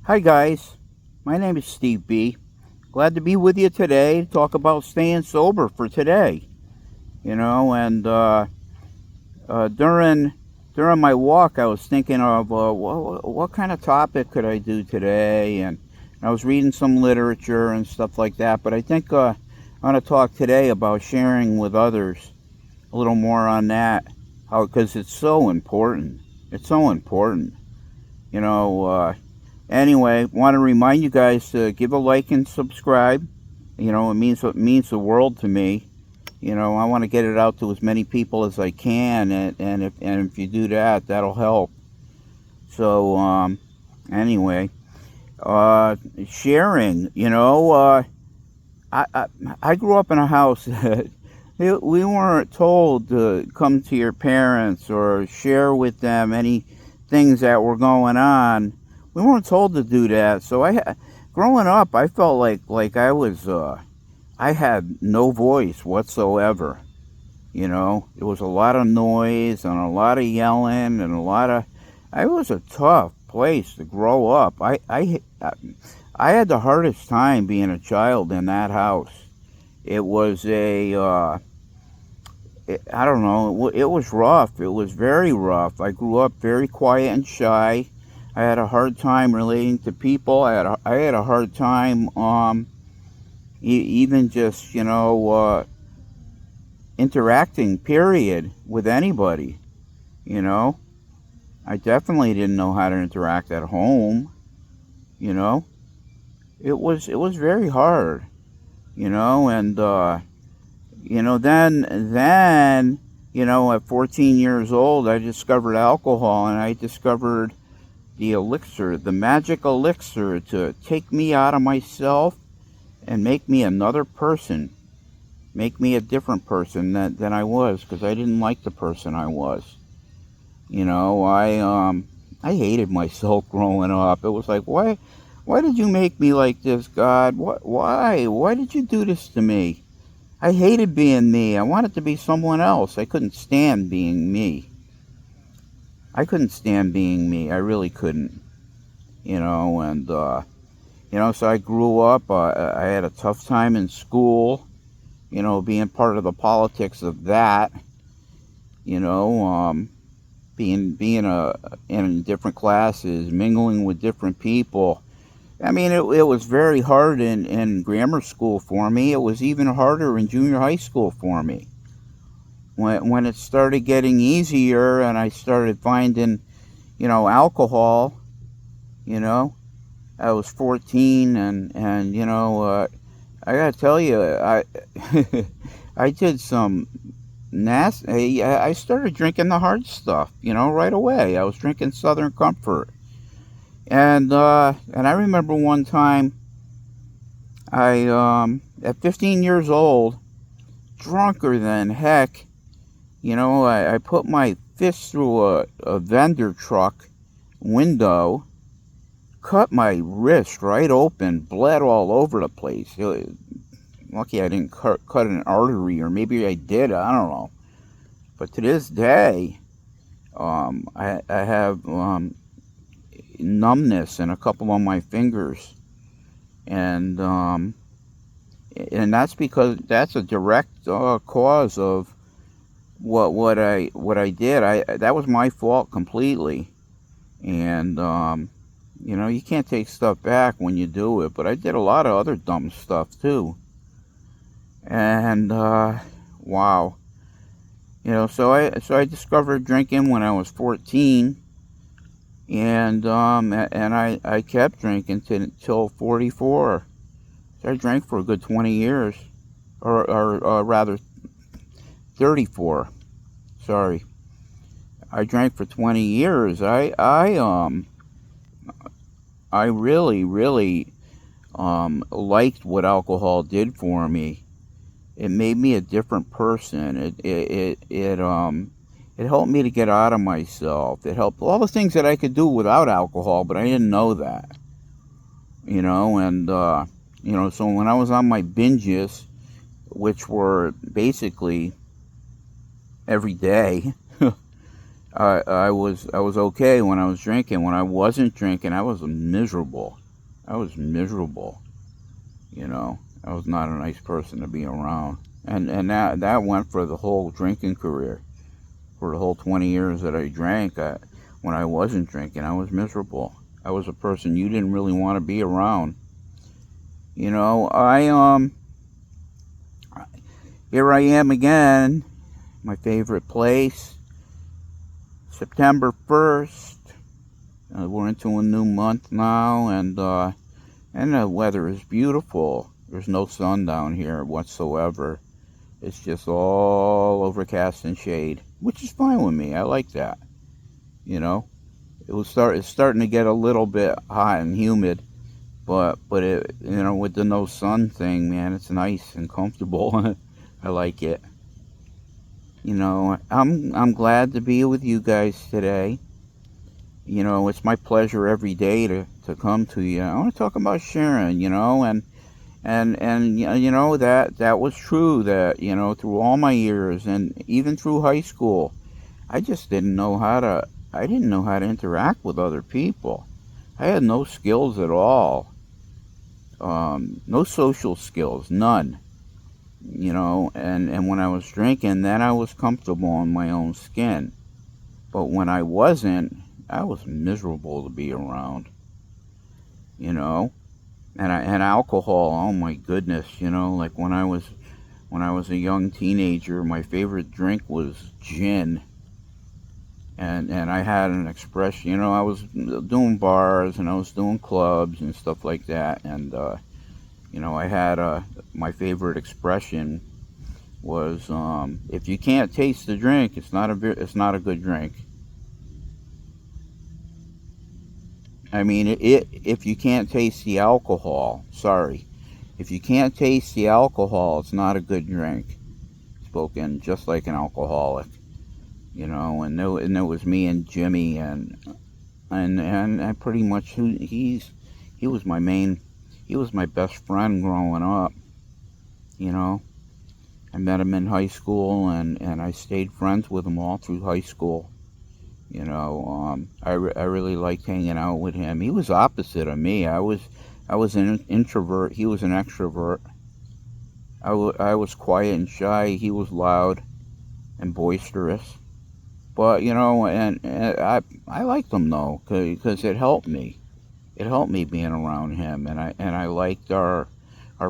Hi guys, my name is Steve B. Glad to be with you today to talk about staying sober for today. During my walk, I was thinking of what kind of topic could I do today, and I was reading some literature and stuff like that. But I think I want to talk today about sharing with others a little more on that, how because it's so important. It's so important, you know. Anyway, want to remind you guys to give a like and subscribe. It means the world to me. I want to get it out to as many people as I can, and if you do that, that'll help. So anyway, sharing. I grew up in a house that we weren't told to come to your parents or share with them any things that were going on. We weren't told to do that. So growing up, I felt like I had no voice whatsoever. It was a lot of noise and a lot of yelling and a lot of. It was a tough place to grow up. I had the hardest time being a child in that house. It was I don't know. It was rough. It was very rough. I grew up very quiet and shy. I had a hard time relating to people. I had a hard time even just interacting. Period, with anybody. You know, I definitely didn't know how to interact at home. You know, it was very hard. And then at 14 years old, I discovered alcohol, and I discovered the elixir, the magic elixir to take me out of myself and make me another person, make me a different person than I was, because I didn't like the person I was. I hated myself growing up. It was like, why did you make me like this, God? Why did you do this to me? I hated being me. I wanted to be someone else. I couldn't stand being me. I couldn't stand being me. I really couldn't. So I grew up. I had a tough time in school. Being part of the politics of that. You know, being in different classes, mingling with different people. I mean, it was very hard in grammar school for me. It was even harder in junior high school for me. When it started getting easier and I started finding, alcohol, I was 14, and I gotta tell you, I did some nasty. I started drinking the hard stuff, right away. I was drinking Southern Comfort. And I remember one time at 15 years old, drunker than heck, I put my fist through a vendor truck window, cut my wrist right open, bled all over the place. Lucky I didn't cut an artery, or maybe I did, I don't know. But to this day, I have numbness in a couple of my fingers, and that's because that's a direct cause of what I did. That was my fault completely, and you can't take stuff back when you do it. But I did a lot of other dumb stuff too, and wow, So I discovered drinking when I was 14. And I kept drinking till 44. So I drank for a good 20 years, or rather 34. Sorry, I drank for 20 years. I really liked what alcohol did for me. It made me a different person. It helped me to get out of myself. It helped all the things that I could do without alcohol, but I didn't know that. So when I was on my binges, which were basically every day, I was okay when I was drinking. When I wasn't drinking, I was miserable. I was miserable. You know, I was not a nice person to be around. And that went for the whole drinking career. For the whole 20 years that I drank, when I wasn't drinking, I was miserable. I was a person you didn't really want to be around. You know, here I am again, my favorite place, September 1st. We're into a new month now, and the weather is beautiful. There's no sun down here whatsoever. It's just all overcast and shade, which is fine with me. I like that. You know, it's starting to get a little bit hot and humid, but it, with the no sun thing, man, it's nice and comfortable. I like it. I'm glad to be with you guys today. It's my pleasure every day to come to you. I want to talk about Sharon, and that was true, that through all my years and even through high school, I just didn't know how to I didn't know how to interact with other people. I had no skills at all. No social skills, none. And when I was drinking, then I was comfortable in my own skin. But when I wasn't, I was miserable to be around. You know, and alcohol. Oh my goodness! Like when I was a young teenager, my favorite drink was gin. And I had an expression. I was doing bars and I was doing clubs and stuff like that. And I had my favorite expression was, if you can't taste the drink, it's not a good drink. I mean, if you can't taste the alcohol, sorry, if you can't taste the alcohol, it's not a good drink. Spoken just like an alcoholic, and it was me and Jimmy, and I pretty much he was he was my best friend growing up. You know, I met him in high school, and I stayed friends with him all through high school. I really liked hanging out with him. He was opposite of me. I was an introvert. He was an extrovert. I was quiet and shy. He was loud and boisterous. But and I liked him though, because it helped me. It helped me being around him, and I liked our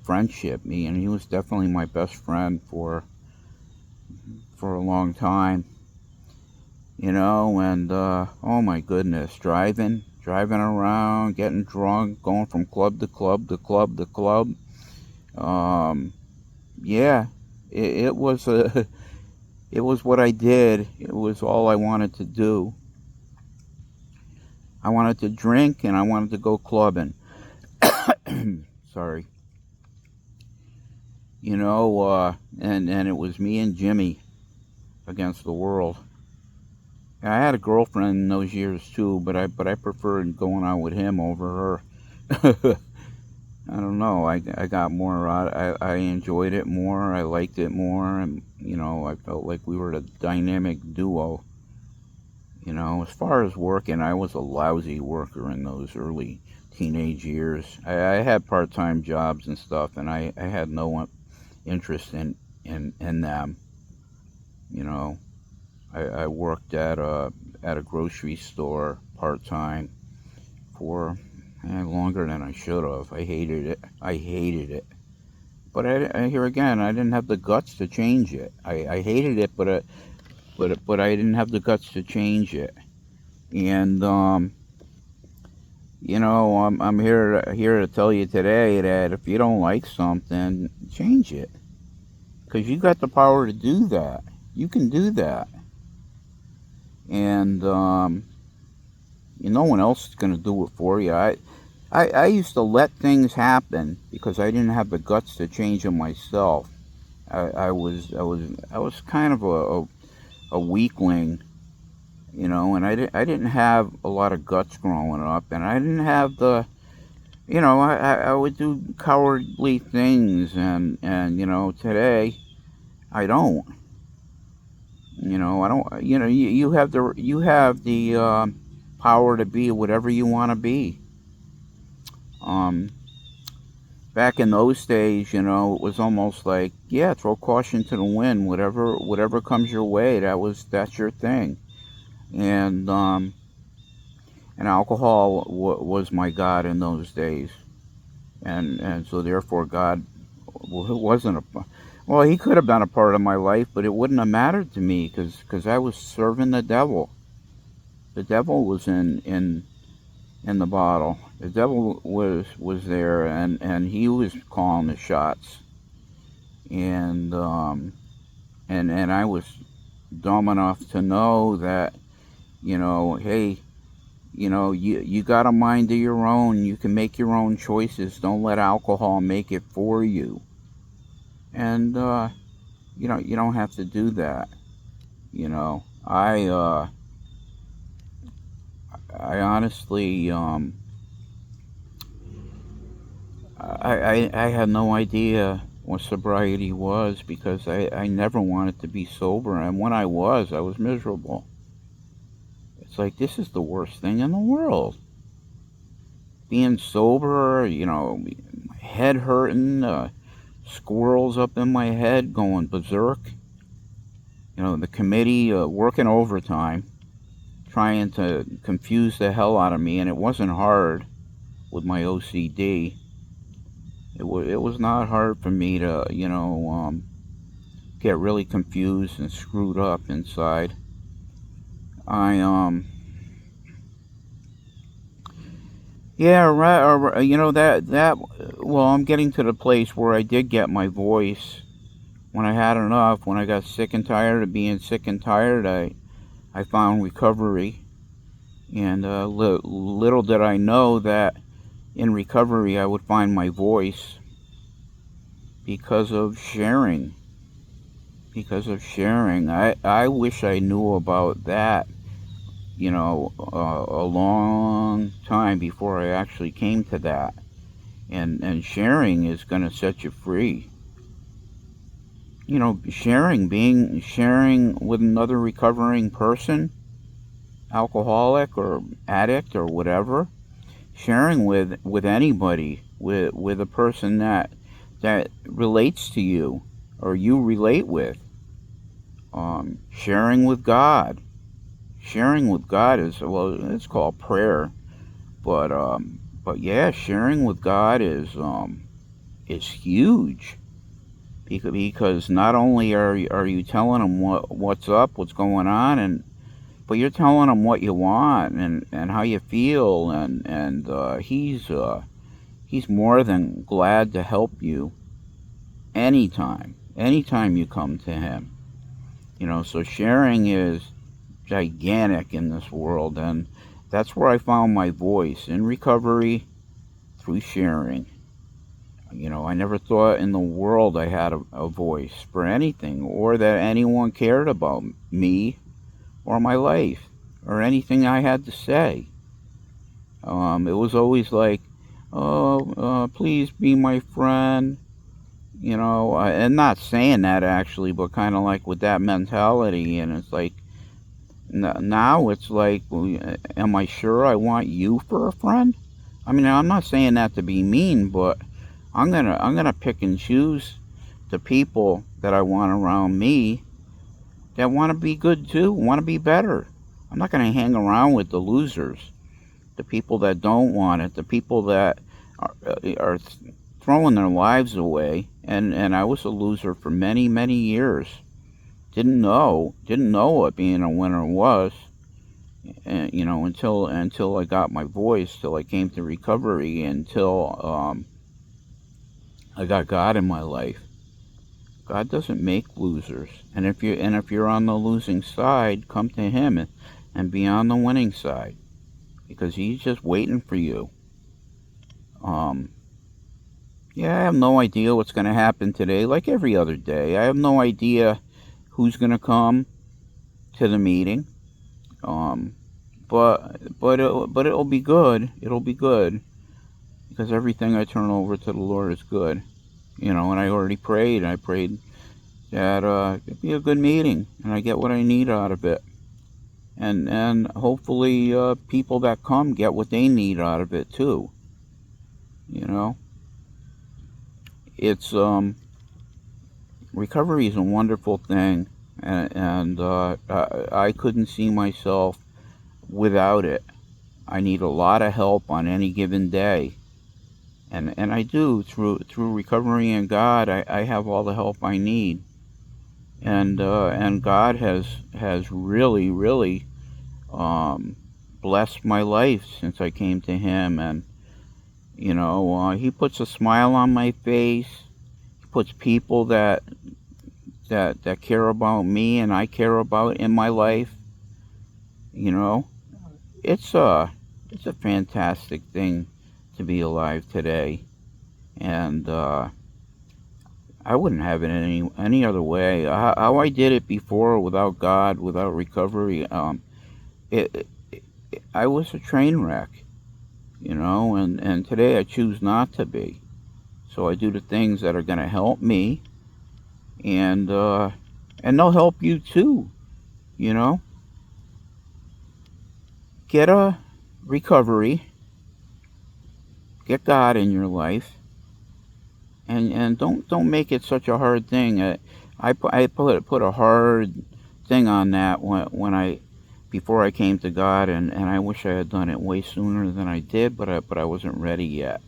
friendship. Me and he was definitely my best friend for a long time. And oh my goodness, driving around, getting drunk, going from club to club to club to club. Um, yeah, it was it was what I did. It was all I wanted to do. I wanted to drink and I wanted to go clubbing. Sorry. And it was me and Jimmy against the world. I had a girlfriend in those years too, but I preferred going out with him over her. I don't know. I got more out. I enjoyed it more. I liked it more, and I felt like we were a dynamic duo. As far as working, I was a lousy worker in those early teenage years. I had part-time jobs and stuff, and I had no interest in them. You know, I worked at a grocery store part-time for longer than I should have. I hated it. I hated it. But here again, I didn't have the guts to change it. I hated it, but I didn't have the guts to change it. And I'm here to tell you today that if you don't like something, change it, because you got the power to do that. You can do that, and no one else is going to do it for you. I used to let things happen because I didn't have the guts to change them myself. I was kind of a weakling, and I didn't have a lot of guts growing up, and I didn't have I would do cowardly things, and today I don't. I don't. You have the power to be whatever you want to be. Um, Back in those days, it was almost like, yeah, throw caution to the wind. Whatever comes your way, that's your thing. And alcohol was my god in those days, and so therefore God wasn't a. Well, he could have been a part of my life, but it wouldn't have mattered to me because I was serving the devil. The devil was in the bottle. The devil was there, and he was calling the shots. And I was dumb enough to know that, hey, you got a mind of your own. You can make your own choices. Don't let alcohol make it for you. And you don't have to do that. I honestly, I had no idea what sobriety was because I never wanted to be sober, and when I was miserable. It's like, this is the worst thing in the world. Being sober, my head hurting, squirrels up in my head going berserk. The committee working overtime, trying to confuse the hell out of me, and it wasn't hard with my OCD. It was not hard for me to, get really confused and screwed up inside. I Yeah, right. Well, I'm getting to the place where I did get my voice. When I had enough, when I got sick and tired of being sick and tired, I found recovery. And little did I know that in recovery I would find my voice because of sharing. Because of sharing. I wish I knew about that, a long time before I actually came to that. And sharing is going to set you free. Sharing with another recovering person, alcoholic or addict or whatever, sharing with anybody, with a person that relates to you or you relate with. Sharing with God. Sharing with God is, well, it's called prayer, but yeah, sharing with God is huge. Because not only are you telling him what's up, what's going on, but you're telling him what you want and how you feel, and he's more than glad to help you anytime you come to him. So sharing is gigantic in this world, and that's where I found my voice in recovery, through sharing. I never thought in the world I had a voice for anything, or that anyone cared about me or my life or anything I had to say. It was always like, oh, please be my friend, and not saying that actually, but kind of like with that mentality. And it's like, now it's like, well, am I sure I want you for a friend? I mean, I'm not saying that to be mean, but I'm gonna pick and choose the people that I want around me that want to be good too, want to be better. I'm not gonna hang around with the losers, the people that don't want it, the people that are throwing their lives away. And I was a loser for many years. Didn't know what being a winner was, and until I got my voice, till I came to recovery, until I got God in my life. God doesn't make losers, and if you're on the losing side, come to Him and be on the winning side, because He's just waiting for you. Yeah, I have no idea what's going to happen today. Like every other day, I have no idea who's going to come to the meeting. But it'll be good. It'll be good, because everything I turn over to the Lord is good. And I already prayed. I prayed that it'd be a good meeting and I get what I need out of it. And hopefully people that come get what they need out of it too. You know, it's recovery is a wonderful thing, and I couldn't see myself without it. I need a lot of help on any given day, and I do through recovery and God. I have all the help I need, and God has really blessed my life since I came to Him, and He puts a smile on my face. He puts people that care about me and I care about in my life. You know, it's a fantastic thing to be alive today, and I wouldn't have it any other way. How I did it before, without God, without recovery, I was a train wreck. And today I choose not to be. So I do the things that are going to help me, and they'll help you too. You know, get a recovery, get God in your life, and don't make it such a hard thing. I put a hard thing on that when I before I came to God, and I wish I had done it way sooner than I did, but I wasn't ready yet.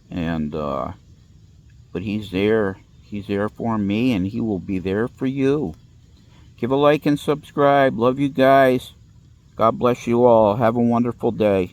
And but He's there. He's there for me, and He will be there for you. Give a like and subscribe. Love you guys. God bless you all. Have a wonderful day.